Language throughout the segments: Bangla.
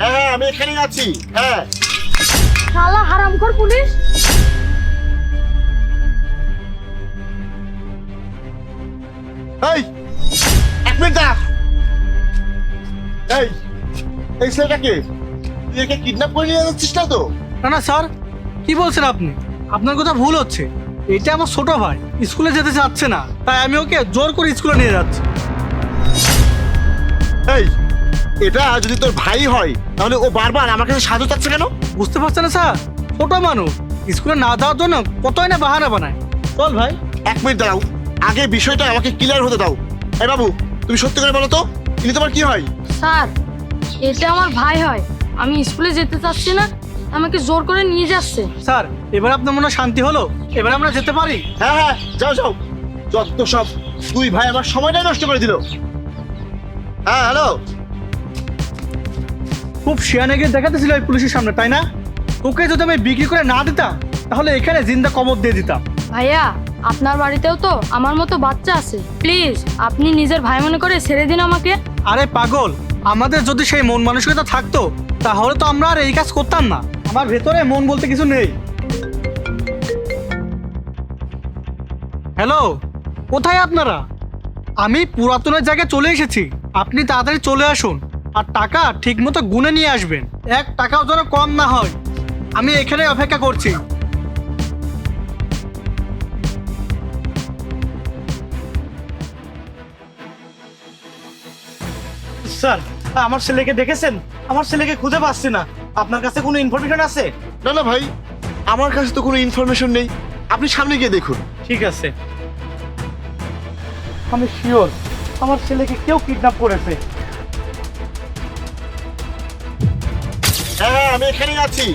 হ্যাঁ আমি এখানেই আছি। হ্যাঁ শালা হারামখোর পুলিশ। এই এক মিনিট দাঁড়া। এই এই ছেলেটাকে তুই একে কিডন্যাপ করে নিয়ে যাচ্ছিস না তো? না না স্যার, কি বলছেন আপনি? আপনার কথা ভুল হচ্ছে। এটা আমার ছোট ভাই, স্কুলে যেতে চাচ্ছে না, তাই আমি ওকে জোর করে স্কুলে নিয়ে যাচ্ছি। এই এটা যদি তোর ভাই হয় তাহলে ও বারবার আমার কাছে সাহায্য চাচ্ছে কেন? বুঝতে পারছেন না স্যার, ছোট মানুষ স্কুলে না যাওয়ার জন্য কতই না বাহানা বানায়। চল ভাই। এক মিনিট দাঁড়াও, আগে বিষয়টা আমাকে ক্লিয়ার হতে দাও। এই বাবু, তুমি সত্যি করে বলো তো ইনি তোমার কি হয়? স্যার, এটা আমার ভাই হয়। আমি স্কুলে যেতে চাচ্ছি না, আমাকে জোর করে নিয়ে যাচ্ছে। স্যার, এবার আপনার মনে শান্তি হলো? এবার আমরা যেতে পারি? হ্যাঁ হ্যাঁ যাও যাও। যত সব তুই ভাই আমার সময়টা নষ্ট করে দিল। হ্যাঁ হ্যালো। খুব শিয়ানে গিয়ে দেখাতেছিল ওই পুলিশের সামনে, তাই না? তোকে যদি আমি বিক্রি করে না দিতাম তাহলে এখানে জিন্দা কবর দিয়ে দিতাম। ভাইয়া, আপনার বাড়িতেও তো আমার মতো বাচ্চা আছে। প্লিজ আপনি নিজের ভাই মনে করে ছেড়ে দিন আমাকে। আরে পাগল, আমাদের যদি সেই মন মানসিকতা থাকতো তাহলে তো আমরা আর এই কাজ করতাম না। আমার ভেতরে মন বলতে কিছু নেই। হ্যালো, কোথায় আপনারা? আমি পুরাতনের জায়গায় চলে এসেছি, আপনি তাড়াতাড়ি চলে আসুন। আর টাকা ঠিক মতো গুনে নিয়ে আসবেন, 1 টাকাও যেন কম না হয়। আমি এখানে অপেক্ষা করছি। স্যার, আমার ছেলেকে দেখেছেন? আমার ছেলেকে খুঁজে পাচ্ছি না। আপনার কাছে কোনো ইনফরমেশন আছে? না না ভাই, আমার কাছে তো কোনো ইনফরমেশন নেই। আপনি সামনে গিয়ে দেখুন। ঠিক আছে, আমি শিওর আমার ছেলেকে কেউ কিডন্যাপ করেছে। হ্যাঁ হ্যাঁ আমি এখানেই আছি।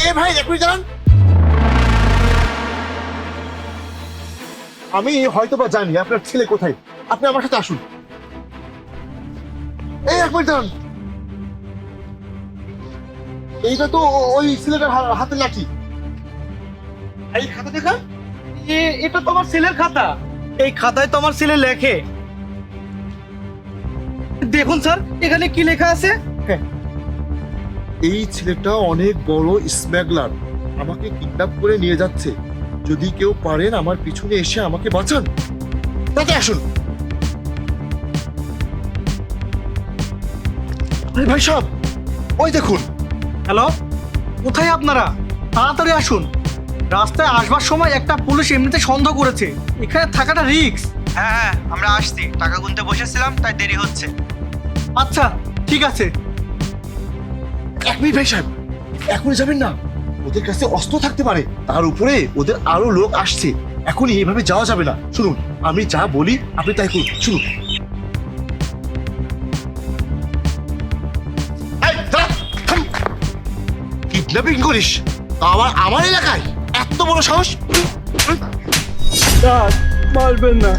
এ ভাই এক মিনিট দাঁড়ান। আমি হয়তোবা জানি আপনার ছেলে কোথায়। আপনি আমার সাথে আসুন। এই এক মিনিট দাঁড়ান। এইটা তো ওই ছেলেটার হাতে লাঠি। এই খাতা দেখা। এটা তো আমার ছেলের খাতা। এই খাতায় তো আমার ছেলে লেখে। দেখুন স্যার, এখানে কি লেখা আছে? এই ছেলেটা অনেক বড় স্মাগলার, আমাকে কিডন্যাপ করে নিয়ে যাচ্ছে। যদি কেউ পারেন আমার পিছনে এসে আমাকে বাঁচান। তাতে আসুন। আরে ভাই সাহেব, ওই দেখুন। হ্যালো, কোথায় আপনারা? তাড়াতাড়ি আসুন। রাস্তায় আসবার সময় একটা পুলিশ এমনিতে সন্দেহ করেছে, এখানে থাকাটা রিস্ক। হ্যাঁ, আমরা আসছি। টাকা গুনতে বসেছিলাম, তাই দেরি হচ্ছে। আচ্ছা ঠিক আছে। এক মিনিট ভাই সাহেব, এখনই যাবেন না। ওদের কাছে অস্ত্র থাকতে পারে, তার উপরে ওদের আরো লোক আসছে। এখনই এইভাবে যাওয়া যাবে না। শুনুন, আমি যা বলি আপনি তাই করুন। শুনুন। কিডন্যাপিং করিস আবার আমার এলাকায়? এত বড় সাহস! স্যার, মারবেন না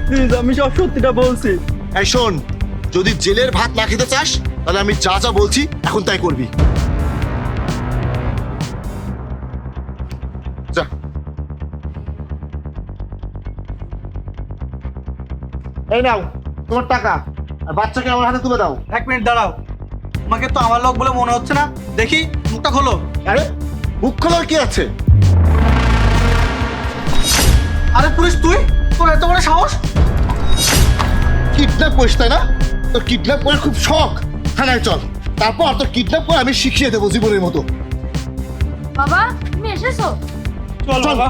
প্লিজ, আমি সব সত্যিটা বলছি। এই শোন, যদি জেলের ভাত না খেতে চাস তাহলে আমি যা যা বলছি এখন তাই করবি। যা। এই নাও তোমার টাকা, আর বাচ্চাকে আমার হাতে তুলে দাও। 1 মিনিট দাঁড়াও, তোমাকে তো আমার লোক বলে মনে হচ্ছে না। দেখি মুখটা খোলো। আরে মুখ খোলার কি আছে? আরে পুলিশ, তুই? তোর এত বড় সাহস? কিডন্যাপ করিস তাই না? তোর কিডন্যাপ করে খুব শখ। থানায় চল, তারপর তোর কিডন্যাপ করে আমি শিখিয়ে দেবো জীবনের মতো। বাবা, তুমি এসেছো? চল বাবা।